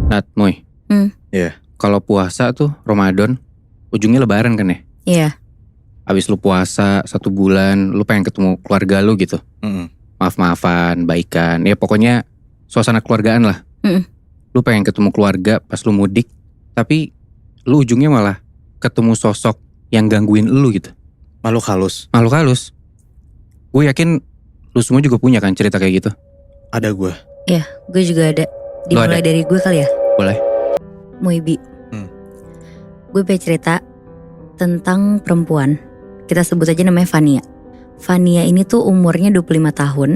Nat, Moy. Iya. Kalau puasa tuh Ramadan, ujungnya lebaran kan ya? Iya. Abis lu puasa 1 bulan, lu pengen ketemu keluarga lu gitu. Maaf-maafan, baikan. Ya pokoknya suasana keluargaan lah. Lu pengen ketemu keluarga pas lu mudik. Tapi lu ujungnya malah ketemu sosok yang gangguin lu gitu. Makhluk halus. Makhluk halus. Gue yakin lu semua juga punya kan cerita kayak gitu. Ada gue. Iya, gue juga ada. Dimulai dari gue kali ya? Boleh. Moibi. Gue pengen cerita tentang perempuan. Kita sebut aja namanya Fania. Fania ini tuh umurnya 25 tahun.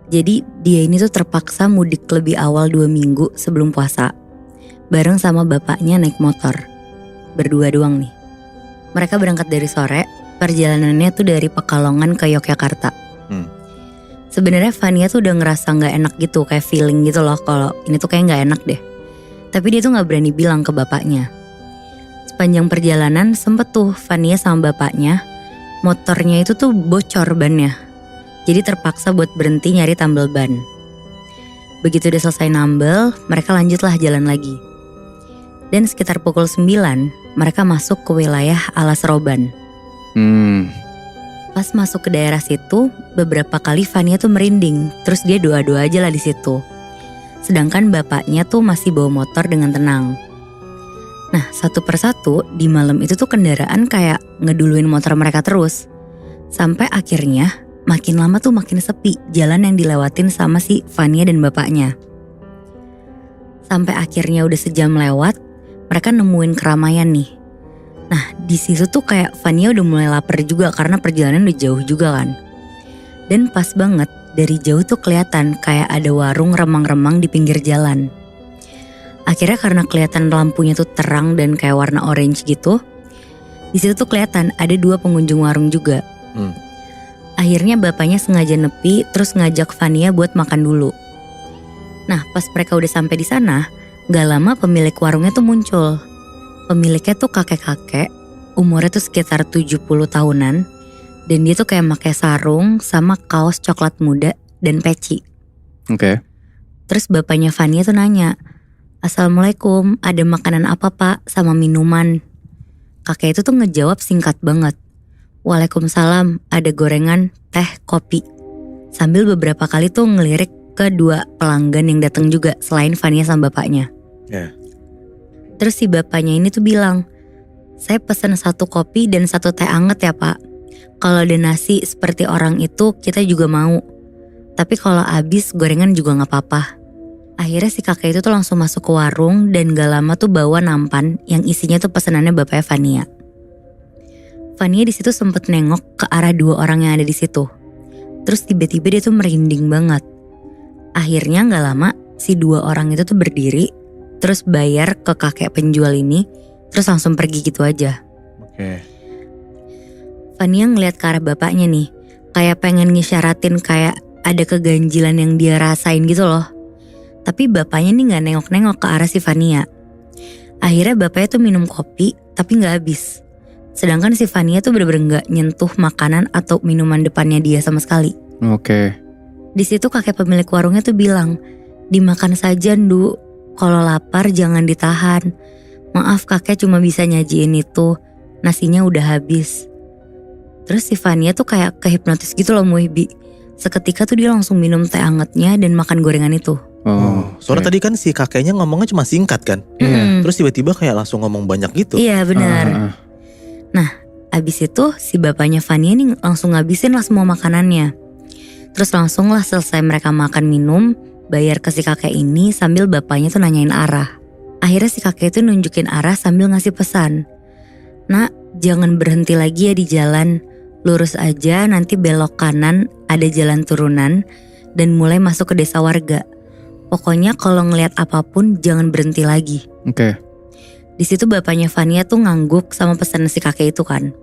Jadi dia ini tuh terpaksa mudik lebih awal 2 minggu sebelum puasa. Bareng sama bapaknya naik motor. Berdua doang nih. Mereka berangkat dari sore. Perjalanannya tuh dari Pekalongan ke Yogyakarta. Sebenarnya Fania tuh udah ngerasa gak enak gitu. Kayak feeling gitu loh kalau ini tuh kayak gak enak deh. Tapi dia tuh gak berani bilang ke bapaknya. Sepanjang perjalanan sempet tuh Fania sama bapaknya, motornya itu tuh bocor bannya. Jadi terpaksa buat berhenti nyari tambal ban. Begitu udah selesai nambel, mereka lanjutlah jalan lagi. Dan sekitar pukul 9, mereka masuk ke wilayah Alas Roban. Pas masuk ke daerah situ, beberapa kali Fania tuh merinding. Terus dia doa-doa aja lah di situ. Sedangkan bapaknya tuh masih bawa motor dengan tenang. Nah, satu persatu di malam itu tuh kendaraan kayak ngeduluin motor mereka terus. Sampai akhirnya makin lama tuh makin sepi jalan yang dilewatin sama si Fania dan bapaknya. Sampai akhirnya udah sejam lewat, mereka nemuin keramaian nih. Nah, di situ tuh kayak Fania udah mulai lapar juga karena perjalanan udah jauh juga kan. Dan pas banget dari jauh tuh kelihatan kayak ada warung remang-remang di pinggir jalan. Akhirnya karena kelihatan lampunya tuh terang dan kayak warna orange gitu, di situ tuh kelihatan ada 2 pengunjung warung juga. Akhirnya bapaknya sengaja nepi terus ngajak Fania buat makan dulu. Nah, pas mereka udah sampai di sana, gak lama pemilik warungnya tuh muncul. Pemiliknya tuh kakek-kakek, umurnya tuh sekitar 70 tahunan. Dan dia tuh kayak pakai sarung sama kaos coklat muda dan peci. Oke. Terus bapaknya Fania tuh nanya, "Assalamualaikum, ada makanan apa pak sama minuman?" Kakek itu tuh ngejawab singkat banget, "Waalaikumsalam, ada gorengan, teh, kopi." Sambil beberapa kali tuh ngelirik ke 2 pelanggan yang datang juga selain Fania sama bapaknya. Terus si bapaknya ini tuh bilang, "Saya pesan 1 kopi dan 1 teh anget ya pak. Kalau ada nasi seperti orang itu kita juga mau. Tapi kalau habis gorengan juga gak apa-apa." Akhirnya si kakek itu tuh langsung masuk ke warung dan gak lama tuh bawa nampan yang isinya tuh pesanannya bapaknya Fania. Fania di situ sempet nengok ke arah 2 orang yang ada di situ. Terus tiba-tiba dia tuh merinding banget. Akhirnya gak lama si 2 orang itu tuh berdiri, terus bayar ke kakek penjual ini, terus langsung pergi gitu aja. Fania ngeliat ke arah bapaknya nih, kayak pengen ngisyaratin kayak ada keganjilan yang dia rasain gitu loh. Tapi bapaknya nih gak nengok-nengok ke arah si Fania. Akhirnya bapaknya tuh minum kopi tapi gak habis. Sedangkan si Fania tuh bener-bener gak nyentuh makanan atau minuman depannya dia sama sekali. Di situ kakek pemilik warungnya tuh bilang, "Dimakan saja Ndu, kalau lapar jangan ditahan. Maaf kakek cuma bisa nyajiin itu, nasinya udah habis." Terus si Fania tuh kayak kehipnotis gitu loh Muibi. Seketika tuh dia langsung minum teh angetnya dan makan gorengan itu. Soalnya tadi kan si kakeknya ngomongnya cuma singkat kan. Terus tiba-tiba kayak langsung ngomong banyak gitu. Iya benar. Nah abis itu si bapaknya Fania nih langsung ngabisin lah semua makanannya. Terus langsung lah selesai mereka makan minum, bayar ke si kakek ini sambil bapaknya tuh nanyain arah. Akhirnya si kakek itu nunjukin arah sambil ngasih pesan, "Nak, jangan berhenti lagi ya di jalan. Lurus aja, nanti belok kanan, ada jalan turunan dan mulai masuk ke desa warga. Pokoknya kalau ngelihat apapun jangan berhenti lagi." Di situ bapaknya Fania tuh ngangguk sama pesan si kakek itu kan.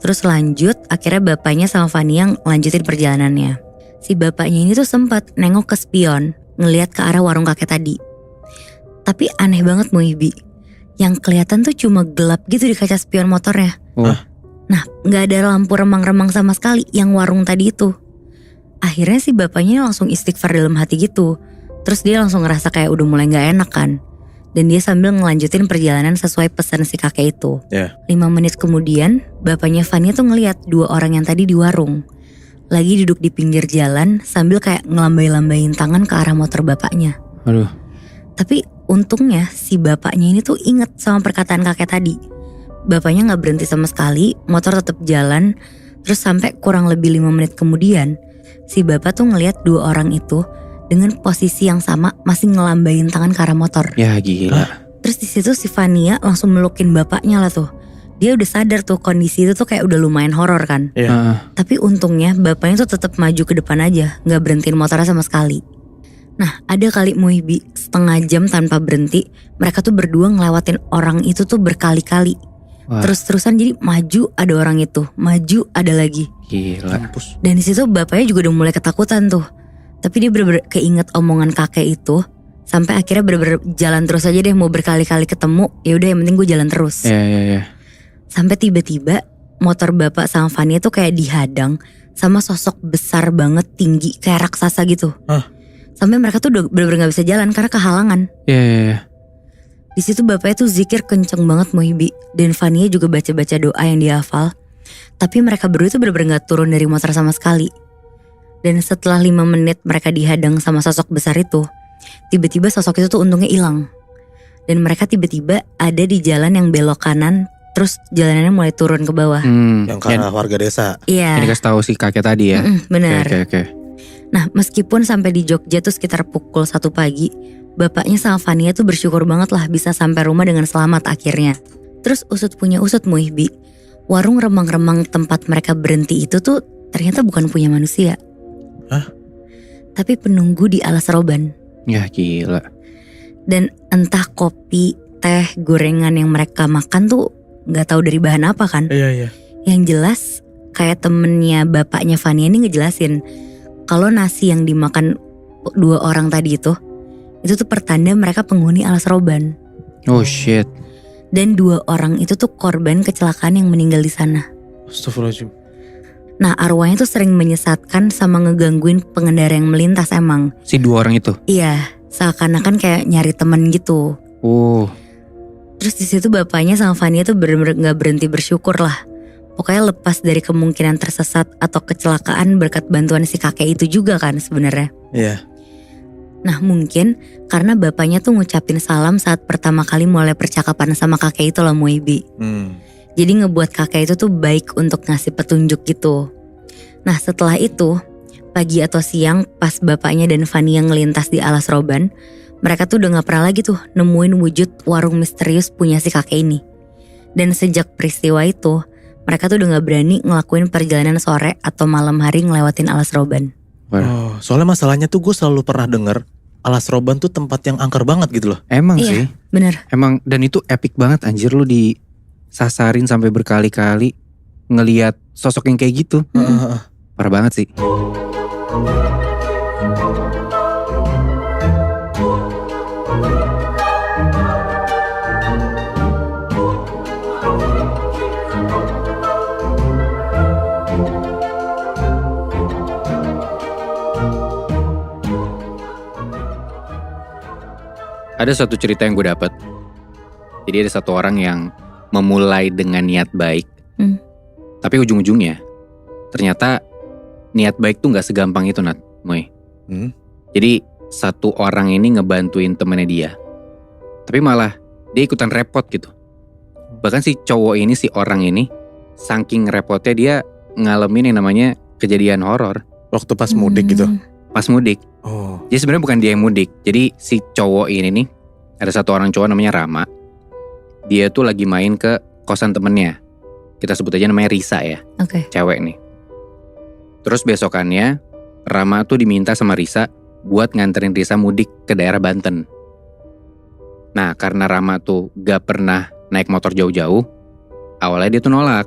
Terus lanjut, akhirnya bapaknya sama Fania lanjutin perjalanannya. Si bapaknya ini tuh sempat nengok ke spion, ngelihat ke arah warung kakek tadi. Tapi aneh banget Muibi, yang kelihatan tuh cuma gelap gitu di kaca spion motornya. Nah, gak ada lampu remang-remang sama sekali yang warung tadi itu. Akhirnya si bapaknya langsung istighfar dalam hati gitu. Terus dia langsung ngerasa kayak udah mulai gak enak kan. Dan dia sambil ngelanjutin perjalanan sesuai pesan si kakek itu. 5 menit kemudian bapaknya Vania tuh ngeliat 2 orang yang tadi di warung. Lagi duduk di pinggir jalan sambil kayak ngelambai-lambain tangan ke arah motor bapaknya. Aduh. Tapi untungnya si bapaknya ini tuh inget sama perkataan kakek tadi. Bapaknya gak berhenti sama sekali, motor tetap jalan. Terus sampai kurang lebih 5 menit kemudian si bapak tuh ngeliat 2 orang itu dengan posisi yang sama masih ngelambain tangan ke arah motor. Ya gila. Terus di situ si Vania langsung melukin bapaknya lah tuh. Dia udah sadar tuh kondisi itu tuh kayak udah lumayan horor kan. Tapi untungnya bapaknya tuh tetap maju ke depan aja, nggak berhentiin motornya sama sekali. Nah ada kali Muibi setengah jam tanpa berhenti, mereka tuh berdua ngelewatin orang itu tuh berkali-kali. Terus-terusan jadi maju ada orang itu, maju ada lagi. Gila. Dan di situ bapaknya juga udah mulai ketakutan tuh. Tapi dia bener-bener keinget omongan kakek itu. Sampai akhirnya bener-bener jalan terus aja deh, mau berkali-kali ketemu. Ya udah yang penting gue jalan terus. Iya. Sampai tiba-tiba motor bapak sama Vania tuh kayak dihadang sama sosok besar banget tinggi kayak raksasa gitu. Sampai mereka tuh udah bener-bener gak bisa jalan karena kehalangan. Iya. Di situ bapaknya tuh zikir kenceng banget Muhibi. Dan Vania juga baca-baca doa yang dia hafal. Tapi mereka berdua tuh bener-bener gak turun dari motor sama sekali. Dan setelah 5 menit mereka dihadang sama sosok besar itu, tiba-tiba sosok itu tuh untungnya hilang. Dan mereka tiba-tiba ada di jalan yang belok kanan, terus jalanannya mulai turun ke bawah. Yang ke arah warga desa. Iya. Ini kasih tahu si kakek tadi ya. Benar. Oke. Nah meskipun sampai di Jogja tuh sekitar pukul 1 pagi, bapaknya sama Vania tuh bersyukur banget lah bisa sampai rumah dengan selamat akhirnya. Terus usut punya usut Muihbi, warung remang-remang tempat mereka berhenti itu tuh ternyata bukan punya manusia. Tapi penunggu di alas roban. Ya gila. Dan entah kopi, teh, gorengan yang mereka makan tuh gak tahu dari bahan apa kan. Iya. Yang jelas kayak temennya bapaknya Vania ini ngejelasin kalau nasi yang dimakan 2 orang tadi itu tuh pertanda mereka penghuni alas roban. Oh shit. Dan 2 orang itu tuh korban kecelakaan yang meninggal di sana. Astagfirullahaladzim. Nah arwahnya tuh sering menyesatkan sama ngegangguin pengendara yang melintas emang. Si 2 orang itu? Iya, seakan-akan kayak nyari temen gitu. Terus di situ bapaknya sama Vania tuh bener-bener gak berhenti bersyukur lah. Pokoknya lepas dari kemungkinan tersesat atau kecelakaan berkat bantuan si kakek itu juga kan sebenarnya. Iya. Nah mungkin karena bapaknya tuh ngucapin salam saat pertama kali mulai percakapan sama kakek itu loh Muibi. Jadi ngebuat kakek itu tuh baik untuk ngasih petunjuk gitu. Nah setelah itu, pagi atau siang pas bapaknya dan Vania ngelintas di alas roban, mereka tuh udah gak pernah lagi tuh nemuin wujud warung misterius punya si kakek ini. Dan sejak peristiwa itu, mereka tuh udah gak berani ngelakuin perjalanan sore atau malam hari ngelewatin alas roban. Soalnya masalahnya tuh gue selalu pernah denger alas roban tuh tempat yang angker banget gitu loh. Emang Iya, sih. Bener. Emang dan itu epic banget anjir, lu disasarin sampai berkali-kali ngelihat sosok yang kayak gitu. Parah banget sih. Ada satu cerita yang gue dapat. Jadi ada satu orang yang memulai dengan niat baik, tapi ujung-ujungnya ternyata niat baik tuh nggak segampang itu, Nat, Moy. Jadi satu orang ini ngebantuin temennya dia, tapi malah dia ikutan repot gitu. Bahkan si cowok ini, si orang ini, saking repotnya dia ngalamin yang namanya kejadian horor. Waktu pas mudik gitu. Pas mudik. Jadi sebenarnya bukan dia yang mudik. Jadi si cowok ini nih, ada satu orang cowok namanya Rama. Dia tuh lagi main ke kosan temennya. Kita sebut aja namanya Risa ya. Oke. Cewek nih. Terus besokannya Rama tuh diminta sama Risa buat nganterin Risa mudik ke daerah Banten. Nah karena Rama tuh gak pernah naik motor jauh-jauh, awalnya dia tuh nolak.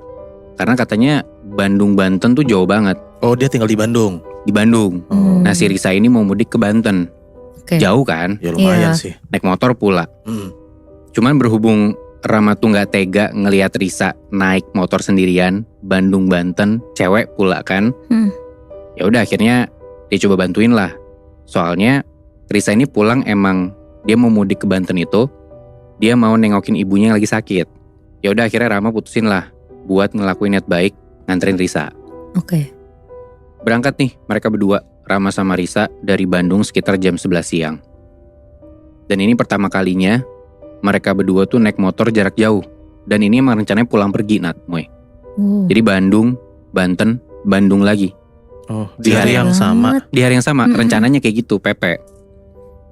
Karena katanya Bandung-Banten tuh jauh banget. Oh dia tinggal di Bandung? Di Bandung. Nah si Risa ini mau mudik ke Banten. Jauh kan? Ya lumayan sih. Naik motor pula. Cuman berhubung Rama tuh gak tega ngelihat Risa naik motor sendirian Bandung-Banten, cewek pula kan. Ya udah akhirnya dia coba bantuin lah. Soalnya Risa ini pulang emang dia mau mudik ke Banten itu dia mau nengokin ibunya yang lagi sakit. Ya udah akhirnya Rama putusin lah buat ngelakuin niat baik nganterin Risa. Oke. Berangkat nih mereka berdua, Rama sama Risa dari Bandung sekitar jam 11 siang. Dan ini pertama kalinya mereka berdua tuh naik motor jarak jauh. Dan ini emang rencananya pulang pergi Nat, Moy. Jadi Bandung, Banten, Bandung lagi. Oh, di hari yang sama. Di hari yang sama, rencananya kayak gitu, Pepe.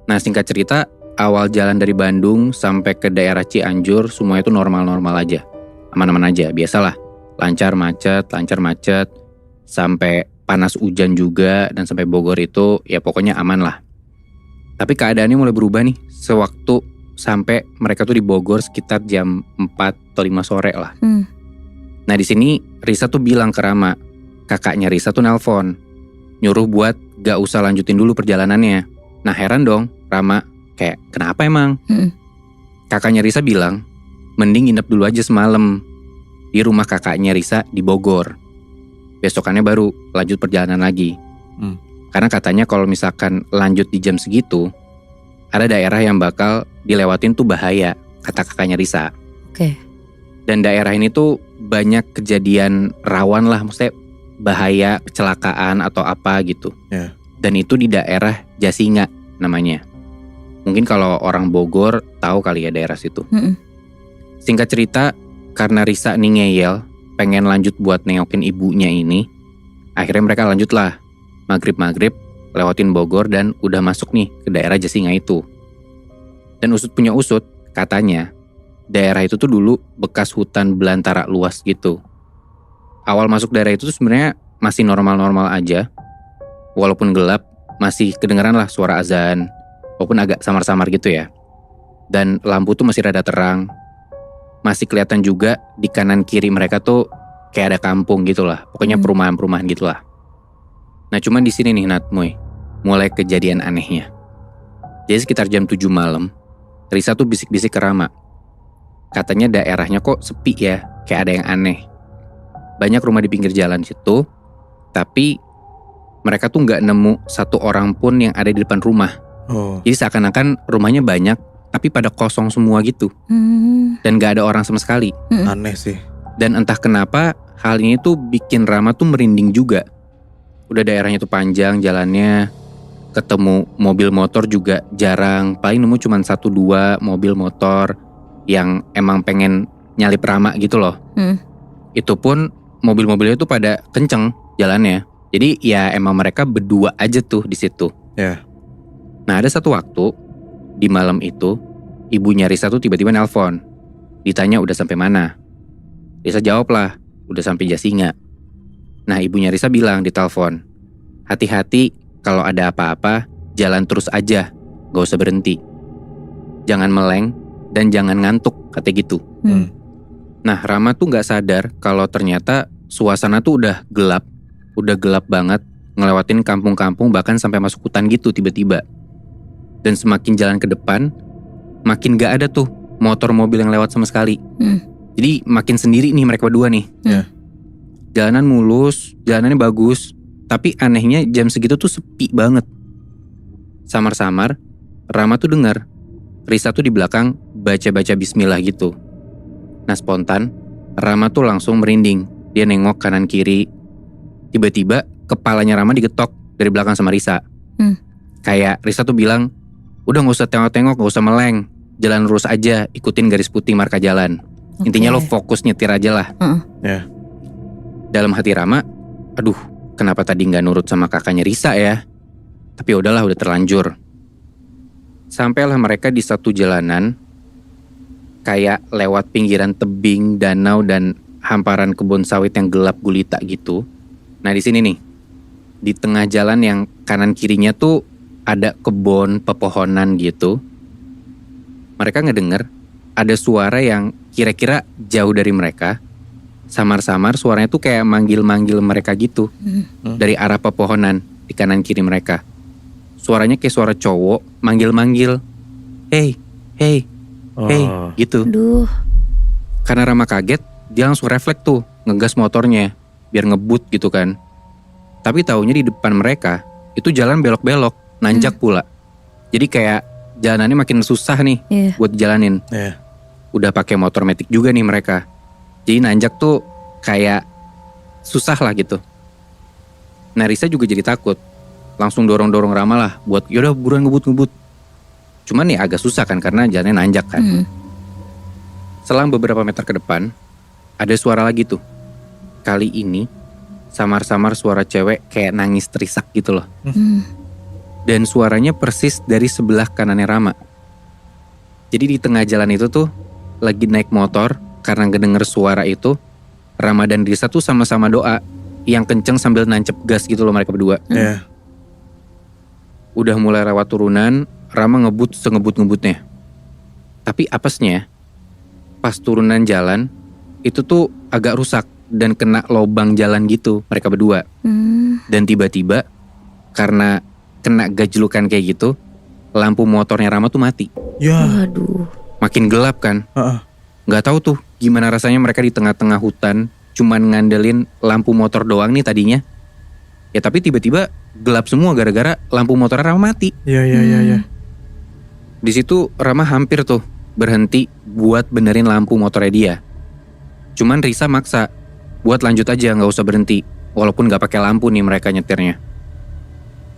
Nah singkat cerita, awal jalan dari Bandung sampai ke daerah Cianjur semuanya itu normal-normal aja. Aman-aman aja, biasalah. Lancar macet, sampai panas hujan juga, dan sampai Bogor itu ya pokoknya aman lah. Tapi keadaannya mulai berubah nih, sewaktu sampai mereka tuh di Bogor sekitar jam 4 atau 5 sore lah. Nah di sini Risa tuh bilang ke Rama, kakaknya Risa tuh nelpon, nyuruh buat gak usah lanjutin dulu perjalanannya. Nah heran dong Rama, kayak kenapa emang? Kakaknya Risa bilang, mending nginep dulu aja semalam di rumah kakaknya Risa di Bogor. Besokannya baru lanjut perjalanan lagi. Karena katanya kalau misalkan lanjut di jam segitu, ada daerah yang bakal dilewatin tuh bahaya, kata kakaknya Risa. Oke. Dan daerah ini tuh banyak kejadian rawan lah, maksudnya bahaya, kecelakaan atau apa gitu. Yeah. Dan itu di daerah Jasinga namanya. Mungkin kalau orang Bogor tahu kali ya daerah situ. Singkat cerita, karena Risa nih ngeyel, pengen lanjut buat nengokin ibunya ini, akhirnya mereka lanjutlah. Maghrib lewatin Bogor dan udah masuk nih ke daerah Jasinga itu. Dan usut punya usut, katanya daerah itu tuh dulu bekas hutan belantara luas gitu. Awal masuk daerah itu tuh sebenarnya masih normal-normal aja. Walaupun gelap, masih kedengeran lah suara azan, walaupun agak samar-samar gitu ya. Dan lampu tuh masih rada terang. Masih kelihatan juga di kanan kiri mereka tuh kayak ada kampung gitu lah. Pokoknya perumahan-perumahan gitu lah. Nah cuman di sini nih Nat, Moy, mulai kejadian anehnya. Jadi sekitar jam 7 malam, Risa tuh bisik-bisik ke Rama. Katanya daerahnya kok sepi ya, kayak ada yang aneh. Banyak rumah di pinggir jalan situ, tapi mereka tuh gak nemu satu orang pun yang ada di depan rumah. Jadi seakan-akan rumahnya banyak, tapi pada kosong semua gitu. Dan gak ada orang sama sekali. Aneh sih. Dan entah kenapa hal ini tuh bikin Rama tuh merinding juga. Udah daerahnya tuh panjang jalannya, ketemu mobil motor juga jarang. Paling nemu cuma 1-2 mobil motor yang emang pengen nyalip Rama gitu loh. Itu pun mobil-mobilnya tuh pada kenceng jalannya. Jadi ya emang mereka berdua aja tuh di situ. Yeah. Nah ada satu waktu di malam itu ibunya Risa tuh tiba-tiba nelpon. Ditanya udah sampai mana. Risa jawab lah, udah sampai Jasinga. Nah ibunya Risa bilang di telepon, hati-hati kalau ada apa-apa jalan terus aja, gak usah berhenti. Jangan meleng dan jangan ngantuk, kata gitu. Nah Rama tuh gak sadar kalau ternyata suasana tuh udah gelap banget, ngelewatin kampung-kampung bahkan sampai masuk hutan gitu tiba-tiba. Dan semakin jalan ke depan, makin gak ada tuh motor mobil yang lewat sama sekali. Jadi makin sendiri nih mereka berdua nih. Jalanan mulus, jalanannya bagus, tapi anehnya jam segitu tuh sepi banget. Samar-samar, Rama tuh dengar Risa tuh di belakang baca-baca bismillah gitu. Nah spontan, Rama tuh langsung merinding. Dia nengok kanan kiri. Tiba-tiba kepalanya Rama digetok dari belakang sama Risa. Kayak Risa tuh bilang, udah gak usah tengok-tengok, gak usah meleng. Jalan lurus aja, ikutin garis putih marka jalan. Intinya lo fokus nyetir aja lah. Yeah. Dalam hati Rama, aduh kenapa tadi gak nurut sama kakaknya Risa ya. Tapi udahlah, udah terlanjur. Sampailah mereka di satu jalanan, kayak lewat pinggiran tebing, danau, dan hamparan kebun sawit yang gelap gulita gitu. Nah di sini nih, di tengah jalan yang kanan kirinya tuh ada kebun pepohonan gitu. Mereka ngedenger ada suara yang kira-kira jauh dari mereka. Samar-samar suaranya tuh kayak manggil-manggil mereka gitu. Dari arah pepohonan di kanan kiri mereka. Suaranya kayak suara cowok manggil-manggil. Hey gitu. Aduh. Karena Rama kaget, dia langsung refleks tuh ngegas motornya biar ngebut gitu kan. Tapi taunya di depan mereka itu jalan belok-belok, nanjak pula. Jadi kayak jalanannya makin susah nih buat dijalanin. Udah pakai motor matic juga nih mereka. Jadi nanjak tuh kayak susah lah gitu. Nah Risa juga jadi takut. Langsung dorong-dorong Rama lah buat yaudah buruan ngebut. Cuman ya agak susah kan karena jalannya nanjak kan. Selang beberapa meter ke depan, ada suara lagi tuh. Kali ini samar-samar suara cewek kayak nangis terisak gitu loh. Dan suaranya persis dari sebelah kanannya Rama. Jadi di tengah jalan itu tuh lagi naik motor, karena ngedenger suara itu, Rama dan Risa tuh sama-sama doa yang kenceng sambil nancep gas gitu loh mereka berdua. Udah mulai lewat turunan, Rama ngebut sengebut-ngebutnya. Tapi apesnya, pas turunan jalan, itu tuh agak rusak dan kena lobang jalan gitu mereka berdua. Dan tiba-tiba, karena kena gajlukan kayak gitu, lampu motornya Rama tuh mati. Waduh. Makin gelap kan. Gak tahu tuh gimana rasanya mereka di tengah-tengah hutan, cuman ngandelin lampu motor doang nih tadinya. Ya tapi tiba-tiba gelap semua gara-gara lampu motor Rama mati. Iya. Di situ Rama hampir tuh berhenti buat benerin lampu motornya dia. Cuman Risa maksa buat lanjut aja, nggak usah berhenti. Walaupun nggak pakai lampu nih mereka nyetirnya.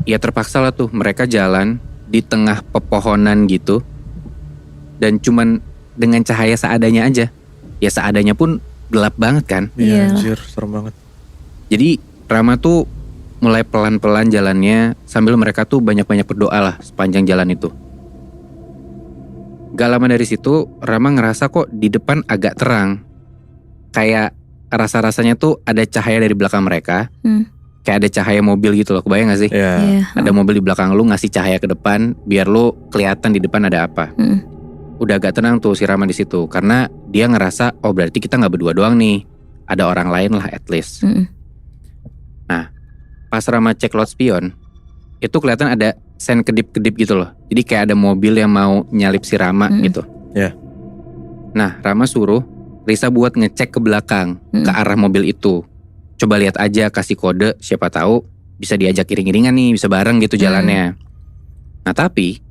Ya terpaksa lah tuh mereka jalan di tengah pepohonan gitu. Dan cuman dengan cahaya seadanya aja. Ya seadanya pun gelap banget kan. Iya anjir, serem banget. Jadi Rama tuh mulai pelan-pelan jalannya sambil mereka tuh banyak-banyak berdoa lah sepanjang jalan itu. Gak lama dari situ Rama ngerasa kok di depan agak terang. Kayak rasa-rasanya tuh ada cahaya dari belakang mereka. Kayak ada cahaya mobil gitu loh, kebayang gak sih? Ada mobil di belakang lu ngasih cahaya ke depan biar lu kelihatan di depan ada apa. Udah agak tenang tuh si Rama di situ karena dia ngerasa oh berarti kita nggak berdua doang nih, ada orang lain lah at least. Nah pas Rama cek loud spion itu kelihatan ada sen kedip-kedip gitu loh, jadi kayak ada mobil yang mau nyalip si Rama gitu. Nah Rama suruh Risa buat ngecek ke belakang ke arah mobil itu, coba lihat aja, kasih kode, siapa tahu bisa diajak iring-iringan nih, bisa bareng gitu jalannya. Nah tapi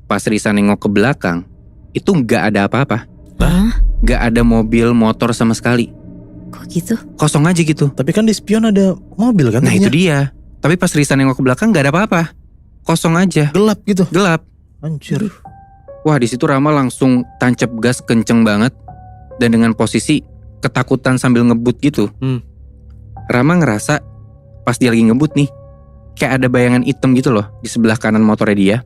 pas Risa nengok ke belakang itu nggak ada apa-apa. Nggak ada mobil motor sama sekali. Kok gitu? Kosong aja gitu. Tapi kan di spion ada mobil kan? Nah itu dia. Tapi pas Risa nengok ke belakang nggak ada apa-apa. Kosong aja. Gelap gitu. Gelap. Anjir. Wah di situ Rama langsung tancap gas kenceng banget. Dan dengan posisi ketakutan sambil ngebut gitu. Rama ngerasa pas dia lagi ngebut nih, kayak ada bayangan hitam gitu loh di sebelah kanan motornya dia.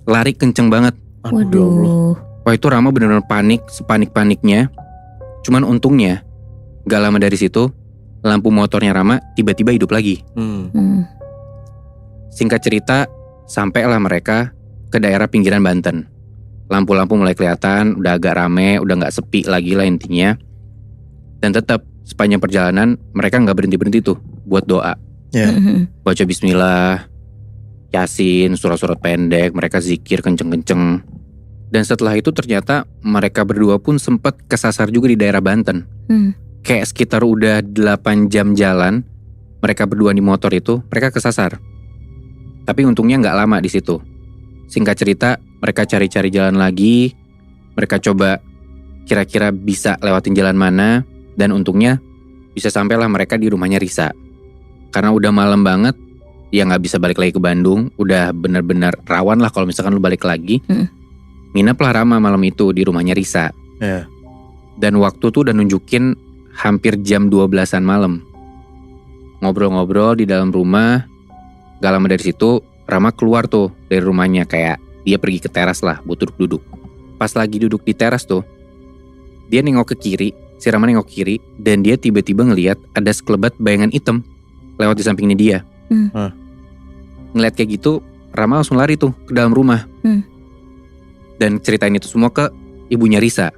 Lari kenceng banget. Waduh. Wah itu Rama benar-benar panik, sepanik-paniknya. Cuman untungnya gak lama dari situ lampu motornya Rama tiba-tiba hidup lagi. Singkat cerita, sampailah mereka ke daerah pinggiran Banten. Lampu-lampu mulai kelihatan, udah agak rame, udah gak sepi lagi lah intinya. Dan tetap sepanjang perjalanan mereka gak berhenti-berhenti tuh buat doa. Baca bismillah, Yasin, surat-surat pendek, mereka zikir kenceng-kenceng. Dan setelah itu ternyata mereka berdua pun sempat kesasar juga di daerah Banten. Kayak sekitar udah 8 jam jalan, mereka berdua di motor itu, mereka kesasar. Tapi untungnya gak lama di situ. Singkat cerita, mereka cari-cari jalan lagi. Mereka coba kira-kira bisa lewatin jalan mana. Dan untungnya bisa sampailah mereka di rumahnya Risa. Karena udah malam banget, ya gak bisa balik lagi ke Bandung. Udah benar-benar rawan lah kalau misalkan lu balik lagi. Ngineplah Rama malam itu di rumahnya Risa. Dan waktu tuh udah nunjukin hampir jam 12-an malam. Ngobrol-ngobrol di dalam rumah. Gak lama dari situ Rama keluar tuh dari rumahnya, kayak dia pergi ke teras lah buat duduk-duduk. Pas lagi duduk di teras tuh, dia nengok ke kiri, si Rama nengok ke kiri, dan dia tiba-tiba ngelihat ada sekelebat bayangan hitam lewat di sampingnya dia. Ngeliat kayak gitu, Rama langsung lari tuh ke dalam rumah. Dan ceritain itu semua ke ibunya Risa.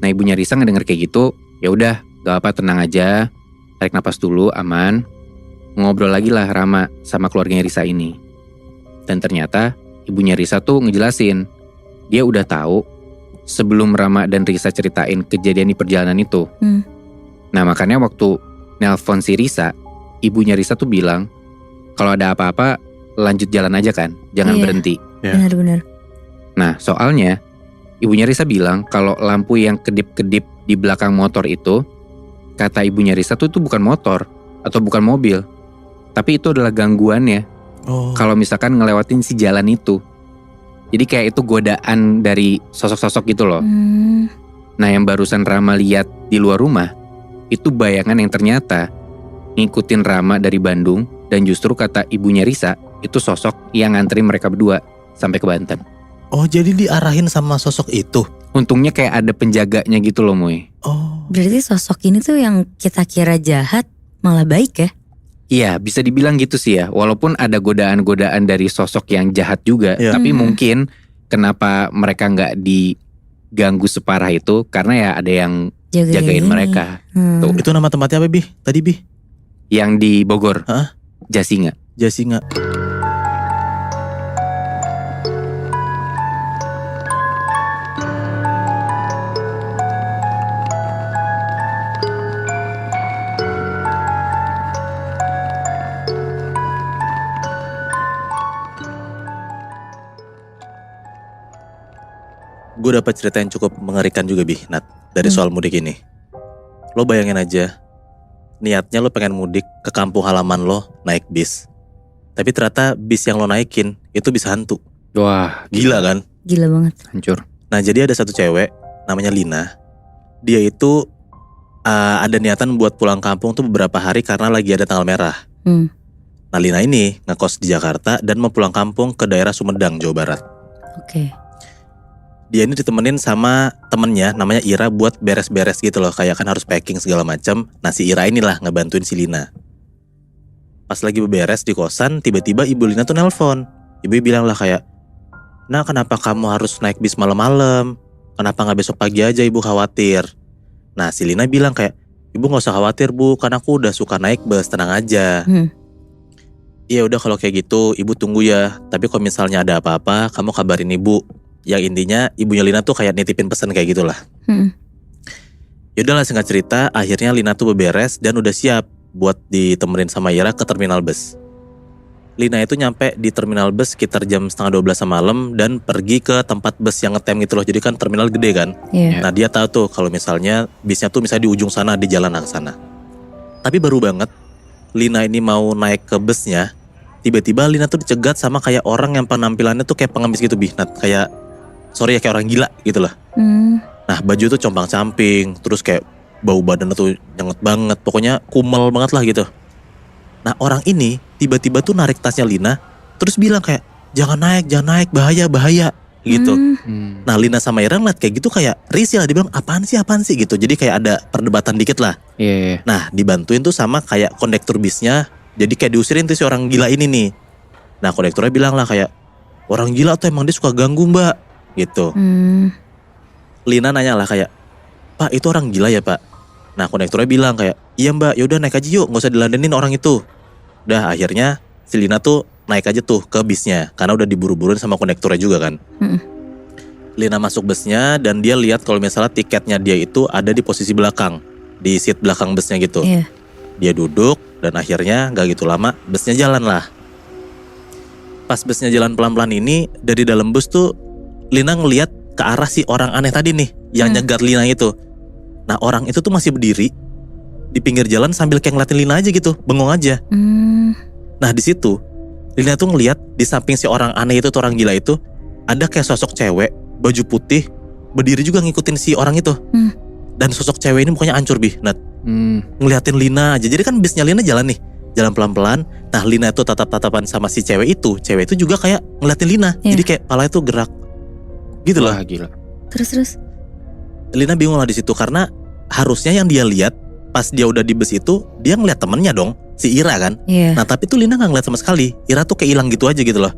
Nah ibunya Risa ngedenger kayak gitu, ya udah, gak apa, tenang aja, tarik napas dulu, aman. Ngobrol lagi lah Rama sama keluarganya Risa ini. Dan ternyata ibunya Risa tuh ngejelasin, dia udah tahu sebelum Rama dan Risa ceritain kejadian di perjalanan itu. Nah makanya waktu nelpon si Risa, ibunya Risa tuh bilang, kalau ada apa-apa lanjut jalan aja kan, jangan berhenti. Benar-benar. Nah soalnya ibunya Risa bilang kalau lampu yang kedip-kedip di belakang motor itu, kata ibunya Risa tuh itu bukan motor atau bukan mobil, tapi itu adalah gangguannya. Kalau misalkan ngelewatin si jalan itu. Jadi kayak itu godaan dari sosok-sosok gitu loh. Nah yang barusan Rama lihat di luar rumah, itu bayangan yang ternyata ngikutin Rama dari Bandung. Dan justru kata ibunya Risa, itu sosok yang nganterin mereka berdua sampai ke Banten. Oh jadi diarahin sama sosok itu? Untungnya kayak ada penjaganya gitu loh Moy. Oh. Berarti sosok ini tuh yang kita kira jahat malah baik ya? Iya bisa dibilang gitu sih ya. Walaupun ada godaan-godaan dari sosok yang jahat juga. Tapi mungkin kenapa mereka gak diganggu separah itu, karena ya ada yang jagain mereka. Tuh. Itu nama tempatnya apa Bi? Tadi Bi? Yang di Bogor. Jasinga. Jasinga. Gue dapat cerita yang cukup mengerikan juga Bi, Nat, dari soal mudik ini. Lo bayangin aja, niatnya lo pengen mudik ke kampung halaman lo naik bis. Tapi ternyata bis yang lo naikin itu bis hantu. Wah Gila kan? Gila banget. Hancur. Nah jadi ada satu cewek namanya Lina. Dia itu ada niatan buat pulang kampung tuh beberapa hari karena lagi ada tanggal merah. Nah Lina ini ngekos di Jakarta dan mau pulang kampung ke daerah Sumedang, Jawa Barat. Oke. Dia ini ditemenin sama temennya namanya Ira buat beres-beres gitu loh. Kayak kan harus packing segala macam. Nah si Ira inilah ngebantuin si Lina. Pas lagi beberes di kosan, tiba-tiba ibu Lina tuh nelpon. Ibu bilang lah kayak, "Nah kenapa kamu harus naik bis malam-malam? Kenapa gak besok pagi aja, ibu khawatir." Nah si Lina bilang kayak, "Ibu gak usah khawatir bu, karena aku udah suka naik bus, tenang aja." Iya udah kalau kayak gitu ibu tunggu ya. Tapi kalau misalnya ada apa-apa kamu kabarin ibu. Yang intinya ibunya Lina tuh kayak nitipin pesan kayak gitulah. Yaudahlah singkat cerita, akhirnya Lina tuh beberes dan udah siap buat ditemenin sama Ira ke terminal bus. Lina itu nyampe di terminal bus sekitar jam 11:30 malam dan pergi ke tempat bus yang ngetem gitu loh. Jadi kan terminal gede kan. Nah dia tahu tuh kalau misalnya bisnya tuh misalnya di ujung sana, di jalan ke sana. Tapi baru banget Lina ini mau naik ke busnya, tiba-tiba Lina tuh dicegat sama kayak orang yang penampilannya tuh kayak pengemis gitu Nat. Kayak sorry ya kayak orang gila gitu lah. Nah baju tuh compang-camping, terus kayak bau badan tuh nyenget banget, pokoknya kumel banget lah gitu. Nah orang ini tiba-tiba tuh narik tasnya Lina, terus bilang kayak jangan naik, bahaya gitu. Nah Lina sama Ira ngeliat kayak gitu kayak risih lah, dia bilang apaan sih gitu. Jadi kayak ada perdebatan dikit lah. Nah dibantuin tuh sama kayak kondektur bisnya, jadi kayak diusirin tuh si orang gila ini nih. Nah kondekturnya bilang lah kayak orang gila tuh emang dia suka ganggu mbak gitu. Lina nanya lah kayak, "Pak itu orang gila ya pak?" Nah kondekturnya bilang kayak, "Iya mbak, yaudah naik aja yuk, gak usah diladenin orang itu." Udah akhirnya si Lina tuh naik aja tuh ke bisnya, karena udah diburu-buruin sama kondekturnya juga kan. Lina masuk busnya dan dia lihat kalau misalnya tiketnya dia itu ada di posisi belakang, di seat belakang busnya gitu. Dia duduk dan akhirnya gak gitu lama busnya jalan lah. Pas busnya jalan pelan-pelan ini, dari dalam bus tuh Lina ngelihat ke arah si orang aneh tadi nih, yang nyegat Lina itu. Nah orang itu tuh masih berdiri di pinggir jalan sambil kayak ngeliatin Lina aja gitu, bengong aja. Nah di situ Lina tuh ngeliat di samping si orang aneh itu tuh orang gila itu, ada kayak sosok cewek baju putih berdiri juga ngikutin si orang itu. Dan sosok cewek ini mukanya hancur Nat. Ngeliatin Lina aja. Jadi kan bisnya Lina jalan nih, jalan pelan-pelan. Nah Lina itu tatap-tatapan sama si cewek itu juga kayak ngeliatin Lina. Jadi kayak palanya tuh gerak gitu loh. Gila. Terus Lina bingung lah di situ karena harusnya yang dia lihat pas dia udah di bus itu dia ngeliat temennya dong, si Ira kan. Nah tapi tuh Lina nggak ngeliat sama sekali. Ira tuh kayak hilang gitu aja gitu loh.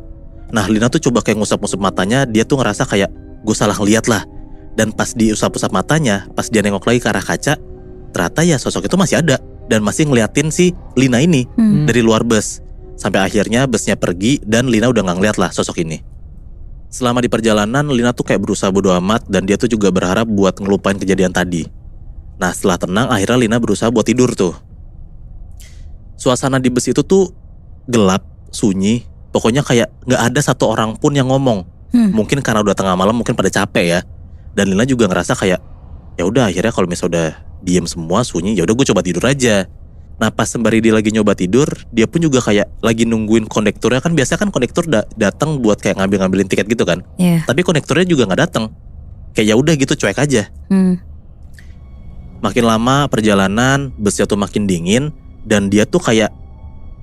Nah Lina tuh coba kayak ngusap-ngusap matanya, dia tuh ngerasa kayak gue salah ngeliat lah. Dan pas diusap-usap matanya, pas dia nengok lagi ke arah kaca, ternyata ya sosok itu masih ada dan masih ngeliatin si Lina ini dari luar bus. Sampai akhirnya busnya pergi dan Lina udah nggak ngeliat lah sosok ini. Selama di perjalanan Lina tuh kayak berusaha bodo amat dan dia tuh juga berharap buat ngelupain kejadian tadi. Nah setelah tenang akhirnya Lina berusaha buat tidur tuh. Suasana di bus itu tuh gelap, sunyi, pokoknya kayak gak ada satu orang pun yang ngomong. Mungkin karena udah tengah malam, mungkin pada capek ya. Dan Lina juga ngerasa kayak, ya udah akhirnya kalau misalnya udah diem semua sunyi, ya udah gue coba tidur aja. Nah pas sembari dia lagi nyoba tidur, dia pun juga kayak lagi nungguin kondekturnya. Kan biasa kan kondektur datang buat kayak ngambilin tiket gitu kan. Tapi kondekturnya juga nggak datang. Kayak ya udah gitu, cuek aja. Makin lama perjalanan, busnya tuh makin dingin, dan dia tuh kayak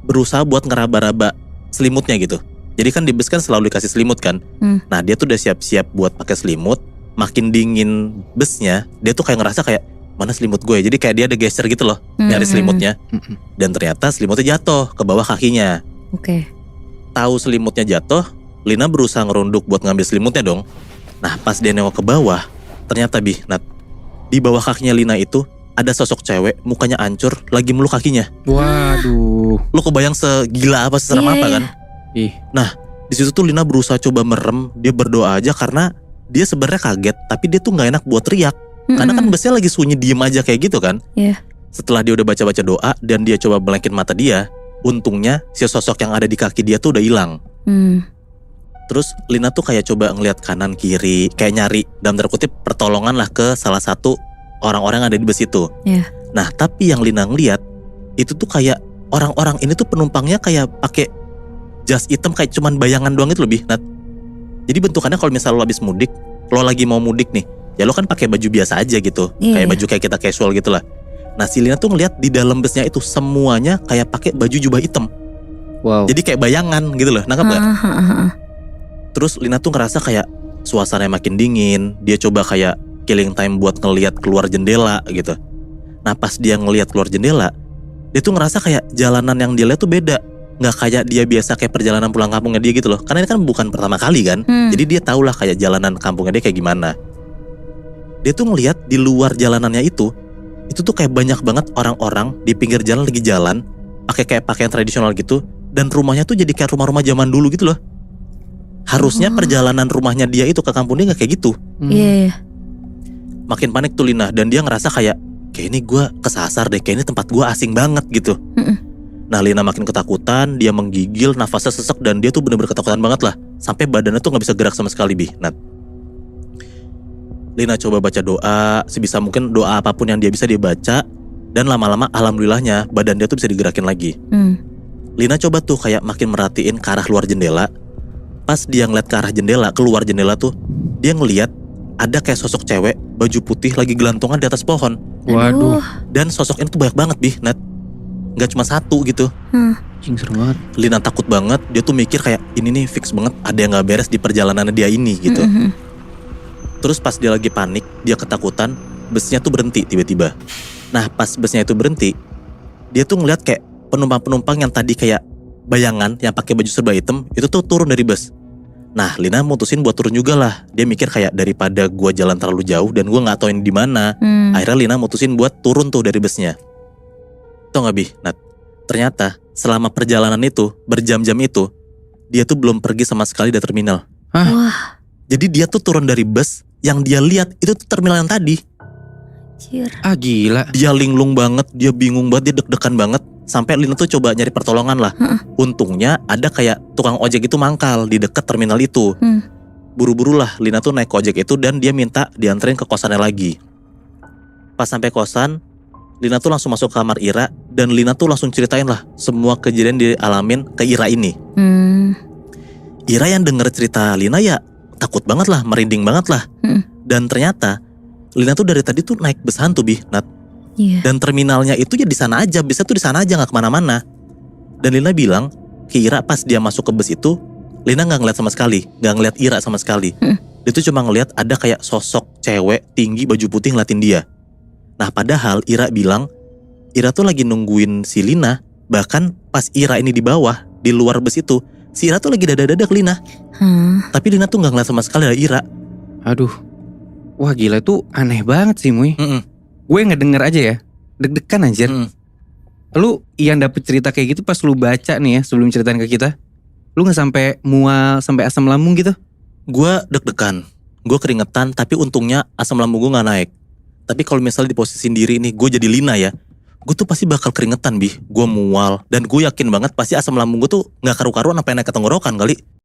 berusaha buat ngeraba-raba selimutnya gitu. Jadi kan di bus kan selalu dikasih selimut kan. Nah dia tuh udah siap-siap buat pakai selimut. Makin dingin busnya, dia tuh kayak ngerasa kayak, mana selimut gue? Jadi kayak dia ada gesture gitu loh, nyari selimutnya. Dan ternyata selimutnya jatuh ke bawah kakinya. Tahu selimutnya jatuh, Lina berusaha ngerunduk buat ngambil selimutnya dong. Nah pas dia nengok ke bawah, ternyata Nat, di bawah kakinya Lina itu ada sosok cewek, mukanya hancur, lagi meluk kakinya. Waduh. Lu kebayang segila apa, seserem apa kan? Nah di situ tuh Lina berusaha coba merem, dia berdoa aja karena dia sebenarnya kaget, tapi dia tuh nggak enak buat teriak. Karena kan busnya lagi sunyi, diem aja kayak gitu kan. Setelah dia udah baca-baca doa dan dia coba belekin mata dia, untungnya si sosok yang ada di kaki dia tuh udah hilang. Terus Lina tuh kayak coba ngeliat kanan kiri, kayak nyari dalam tanda kutip pertolongan lah ke salah satu orang-orang yang ada di bus itu. Nah tapi yang Lina ngeliat itu tuh kayak orang-orang ini tuh penumpangnya kayak pakai jas hitam, kayak cuman bayangan doang itu lebih. Nat, jadi bentukannya kalau misalnya lo habis mudik, lo lagi mau mudik nih, ya lo kan pakai baju biasa aja gitu, kayak baju kayak kita casual gitulah. Nah si Lina tuh ngeliat di dalam busnya itu semuanya kayak pakai baju jubah hitam. Jadi kayak bayangan gitu loh, nangkep gak? Terus Lina tuh ngerasa kayak suasananya makin dingin. Dia coba kayak killing time buat ngeliat keluar jendela gitu. Nah pas dia ngeliat keluar jendela, dia tuh ngerasa kayak jalanan yang dia lihat tuh beda. Nggak kayak dia biasa kayak perjalanan pulang kampungnya dia gitu loh. Karena ini kan bukan pertama kali kan. Jadi dia tahulah kayak jalanan kampungnya dia kayak gimana. Dia tuh ngeliat di luar jalanannya itu tuh kayak banyak banget orang-orang di pinggir jalan lagi jalan, pakai kayak pakaian tradisional gitu. Dan rumahnya tuh jadi kayak rumah-rumah zaman dulu gitu loh. Harusnya perjalanan rumahnya dia itu ke kampung dia gak kayak gitu. Makin panik tuh Lina, dan dia ngerasa kayak ini gue kesasar deh, kayak ini tempat gue asing banget gitu. Nah Lina makin ketakutan, dia menggigil, nafasnya sesek, dan dia tuh bener-bener ketakutan banget lah. Sampai badannya tuh gak bisa gerak sama sekali Nat. Lina coba baca doa, sebisa mungkin doa apapun yang dia bisa dia baca. Dan lama-lama alhamdulillahnya badan dia tuh bisa digerakin lagi. Lina coba tuh kayak makin merhatiin ke arah luar jendela. Pas dia ngeliat ke arah jendela, keluar jendela tuh, dia ngeliat ada kayak sosok cewek baju putih lagi gelantungan di atas pohon. Waduh. Dan sosok ini tuh banyak banget Nat. Gak cuma satu gitu. Serem banget. Lina takut banget. Dia tuh mikir kayak ini nih fix banget ada yang gak beres di perjalanan dia ini gitu. Terus pas dia lagi panik, dia ketakutan, busnya tuh berhenti tiba-tiba. Nah pas busnya itu berhenti, dia tuh ngeliat kayak penumpang-penumpang yang tadi kayak bayangan yang pakai baju serba hitam itu tuh turun dari bus. Nah Lina mutusin buat turun juga lah. Dia mikir kayak daripada gua jalan terlalu jauh dan gua nggak tahu ini di mana. Akhirnya Lina mutusin buat turun tuh dari busnya. Tau gak Nat? Ternyata selama perjalanan itu berjam-jam itu dia tuh belum pergi sama sekali dari terminal. Wah. Jadi dia tuh turun dari bus, yang dia lihat itu tuh terminal yang tadi. Gila. Dia linglung banget, dia bingung banget, dia deg-degan banget. Sampai Lina tuh coba nyari pertolongan lah. Untungnya ada kayak tukang ojek itu mangkal di dekat terminal itu. Buru-buru lah Lina tuh naik ojek itu dan dia minta dianterin ke kosannya lagi. Pas sampai kosan, Lina tuh langsung masuk ke kamar Ira. Dan Lina tuh langsung ceritain lah semua kejadian dialamin ke Ira ini. Ira yang denger cerita Lina ya takut banget lah, merinding banget lah. Dan ternyata Lina tuh dari tadi tuh naik bus hantu Nat. Dan terminalnya itu ya di sana aja, bisa tuh di sana aja, nggak kemana-mana. Dan Lina bilang ke Ira pas dia masuk ke bus itu, Lina nggak ngeliat sama sekali, nggak ngeliat Ira sama sekali. Dia tuh cuma ngeliat ada kayak sosok cewek tinggi baju putih ngeliatin dia. Nah padahal Ira bilang Ira tuh lagi nungguin si Lina. Bahkan pas Ira ini di bawah, di luar bus itu, si Ira tuh lagi dada-dada ke Lina. Tapi Lina tuh gak ngeliat sama sekali ada Ira. Aduh. Wah gila, itu aneh banget sih Muy. Gue ngedenger aja ya, deg-degan anjir. Lu yang dapet cerita kayak gitu pas lu baca nih ya sebelum ceritain ke kita, lu gak sampai mual, sampai asam lambung gitu? Gue deg-degan, gue keringetan, tapi untungnya asam lambung gue gak naik. Tapi kalau misalnya di posisi sendiri nih, gue jadi Lina ya, gue tuh pasti bakal keringetan gue mual. Dan gue yakin banget pasti asam lambung gue tuh gak karu-karuan sampai naik ke tenggorokan kali.